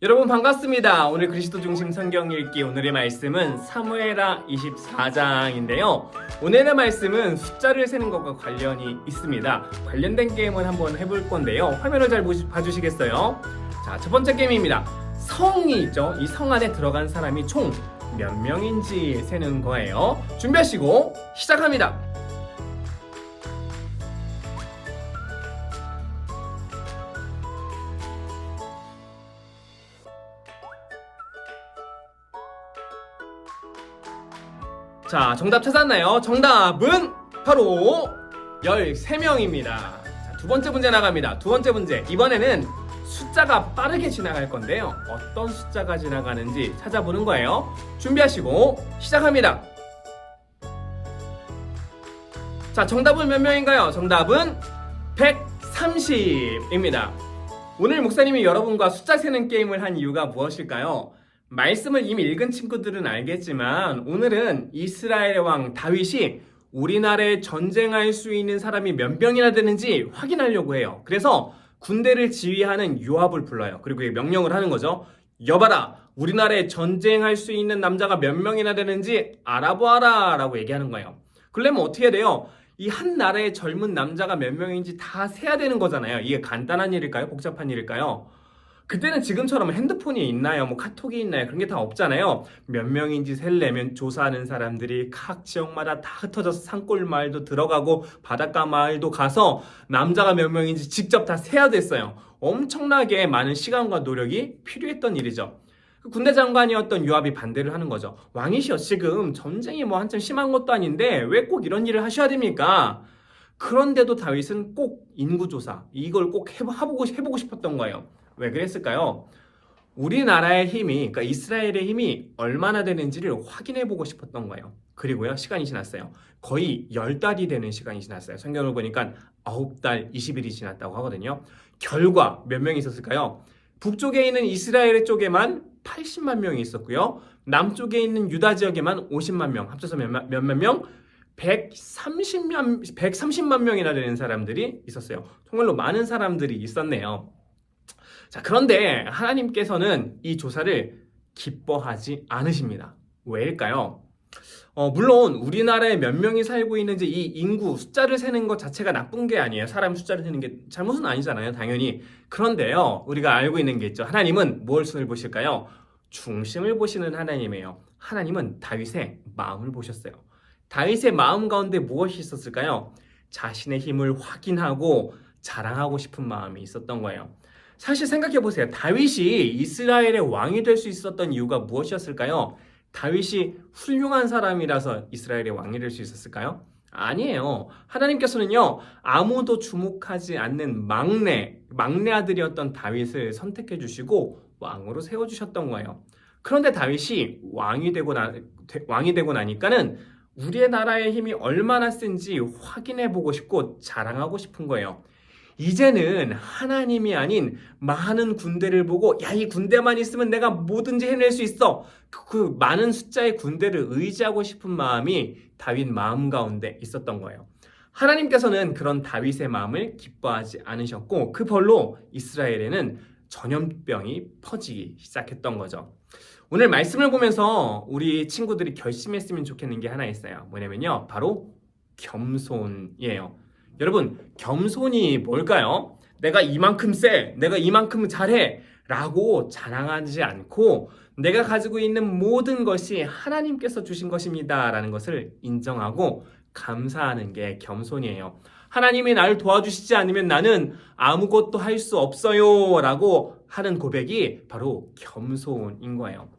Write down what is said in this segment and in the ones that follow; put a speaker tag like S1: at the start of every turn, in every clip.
S1: 여러분 반갑습니다. 오늘 그리스도 중심 성경 읽기 오늘의 말씀은 사무엘하 24장인데요. 오늘의 말씀은 숫자를 세는 것과 관련이 있습니다. 관련된 게임을 한번 해볼 건데요. 화면을 잘 봐주시겠어요? 자, 첫 번째 게임입니다. 성이 있죠. 이 성 안에 들어간 사람이 총 몇 명인지 세는 거예요. 준비하시고 시작합니다. 자, 정답 찾았나요? 정답은 바로 13명입니다. 자, 두 번째 문제 나갑니다. 두 번째 문제. 이번에는 숫자가 빠르게 지나갈 건데요. 어떤 숫자가 지나가는지 찾아보는 거예요. 준비하시고 시작합니다. 자, 정답은 몇 명인가요? 정답은 130입니다. 오늘 목사님이 여러분과 숫자 세는 게임을 한 이유가 무엇일까요? 말씀을 이미 읽은 친구들은 알겠지만 오늘은 이스라엘의 왕 다윗이 우리나라에 전쟁할 수 있는 사람이 몇 명이나 되는지 확인하려고 해요. 그래서 군대를 지휘하는 요압을 불러요. 그리고 명령을 하는 거죠. 여봐라, 우리나라에 전쟁할 수 있는 남자가 몇 명이나 되는지 알아보아라 라고 얘기하는 거예요. 그러려면 어떻게 해야 돼요? 이 한 나라의 젊은 남자가 몇 명인지 다 세야 되는 거잖아요. 이게 간단한 일일까요? 복잡한 일일까요? 그때는 지금처럼 핸드폰이 있나요? 뭐 카톡이 있나요? 그런 게 다 없잖아요. 몇 명인지 셀려면 조사하는 사람들이 각 지역마다 다 흩어져서 산골 마을도 들어가고 바닷가 마을도 가서 남자가 몇 명인지 직접 다 세야 됐어요. 엄청나게 많은 시간과 노력이 필요했던 일이죠. 군대 장관이었던 요압이 반대를 하는 거죠. 왕이시여, 지금 전쟁이 뭐 한참 심한 것도 아닌데 왜 꼭 이런 일을 하셔야 됩니까? 그런데도 다윗은 꼭 인구조사, 이걸 꼭 해보고 싶었던 거예요. 왜 그랬을까요? 우리나라의 힘이, 그러니까 이스라엘의 힘이 얼마나 되는지를 확인해보고 싶었던 거예요. 그리고요, 시간이 지났어요. 거의 10달이 되는 시간이 지났어요. 성경을 보니까 9달 20일이 지났다고 하거든요. 결과 몇 명이 있었을까요? 북쪽에 있는 이스라엘 쪽에만 80만 명이 있었고요. 남쪽에 있는 유다 지역에만 50만 명, 합쳐서 몇만 명? 130만 명이나 되는 사람들이 있었어요. 정말로 많은 사람들이 있었네요. 자, 그런데 하나님께서는 이 조사를 기뻐하지 않으십니다. 왜일까요? 물론 우리나라에 몇 명이 살고 있는지 이 인구 숫자를 세는 것 자체가 나쁜 게 아니에요. 사람 숫자를 세는 게 잘못은 아니잖아요, 당연히. 그런데요, 우리가 알고 있는 게 있죠. 하나님은 무엇을 보실까요? 중심을 보시는 하나님이에요. 하나님은 다윗의 마음을 보셨어요. 다윗의 마음 가운데 무엇이 있었을까요? 자신의 힘을 확인하고 자랑하고 싶은 마음이 있었던 거예요. 사실 생각해보세요. 다윗이 이스라엘의 왕이 될 수 있었던 이유가 무엇이었을까요? 다윗이 훌륭한 사람이라서 이스라엘의 왕이 될 수 있었을까요? 아니에요. 하나님께서는요, 아무도 주목하지 않는 막내 아들이었던 다윗을 선택해 주시고 왕으로 세워주셨던 거예요. 그런데 다윗이 왕이 되고 나니까는 우리의 나라의 힘이 얼마나 센지 확인해 보고 싶고 자랑하고 싶은 거예요. 이제는 하나님이 아닌 많은 군대를 보고, 야, 이 군대만 있으면 내가 뭐든지 해낼 수 있어. 그 많은 숫자의 군대를 의지하고 싶은 마음이 다윗 마음 가운데 있었던 거예요. 하나님께서는 그런 다윗의 마음을 기뻐하지 않으셨고, 그 벌로 이스라엘에는 전염병이 퍼지기 시작했던 거죠. 오늘 말씀을 보면서 우리 친구들이 결심했으면 좋겠는 게 하나 있어요. 뭐냐면요, 바로 겸손이에요. 여러분, 겸손이 뭘까요? 내가 이만큼 세, 내가 이만큼 잘해 라고 자랑하지 않고 내가 가지고 있는 모든 것이 하나님께서 주신 것입니다 라는 것을 인정하고 감사하는 게 겸손이에요. 하나님이 나를 도와주시지 않으면 나는 아무것도 할 수 없어요 라고 하는 고백이 바로 겸손인 거예요.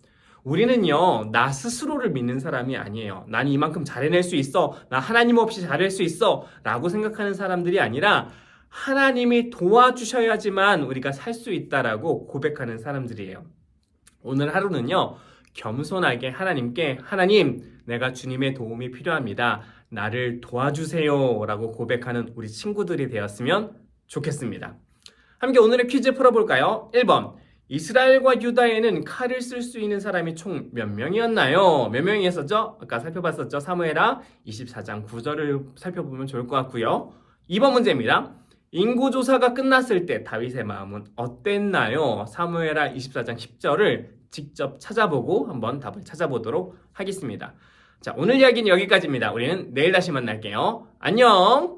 S1: 우리는요, 나 스스로를 믿는 사람이 아니에요. 난 이만큼 잘해낼 수 있어. 나 하나님 없이 잘할 수 있어. 라고 생각하는 사람들이 아니라 하나님이 도와주셔야지만 우리가 살 수 있다라고 고백하는 사람들이에요. 오늘 하루는요, 겸손하게 하나님께, 하나님, 내가 주님의 도움이 필요합니다. 나를 도와주세요. 라고 고백하는 우리 친구들이 되었으면 좋겠습니다. 함께 오늘의 퀴즈 풀어볼까요? 1번. 이스라엘과 유다에는 칼을 쓸 수 있는 사람이 총 몇 명이었나요? 몇 명이었었죠? 아까 살펴봤었죠? 사무엘하 24장 9절을 살펴보면 좋을 것 같고요. 2번 문제입니다. 인구조사가 끝났을 때 다윗의 마음은 어땠나요? 사무엘하 24장 10절을 직접 찾아보고 한번 답을 찾아보도록 하겠습니다. 자, 오늘 이야기는 여기까지입니다. 우리는 내일 다시 만날게요. 안녕!